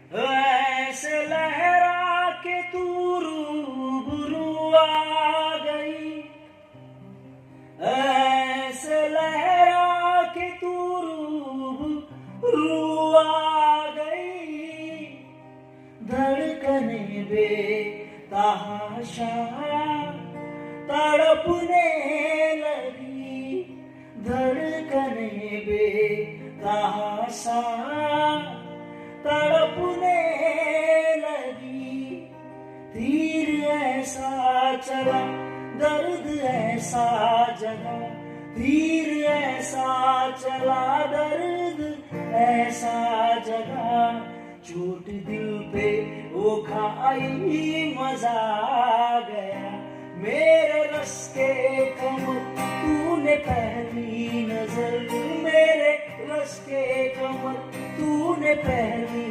ऐसे लहरा के तू रूबरू आ गई, ऐसे लहरा के तू रूबरू आ गई। धड़कने बेतहाशा तड़पने लगी, धड़कने बेतहाशा तड़पने लगी। तीर ऐसा चला, दर्द ऐसा जगा, तीर ऐसा चला, दर्द ऐसा जगा। चोट दिल पे वो खाई, मजा आ गया। मेरे रस के कमर तूने पहली नजर, मेरे रस के कमर तूने पहली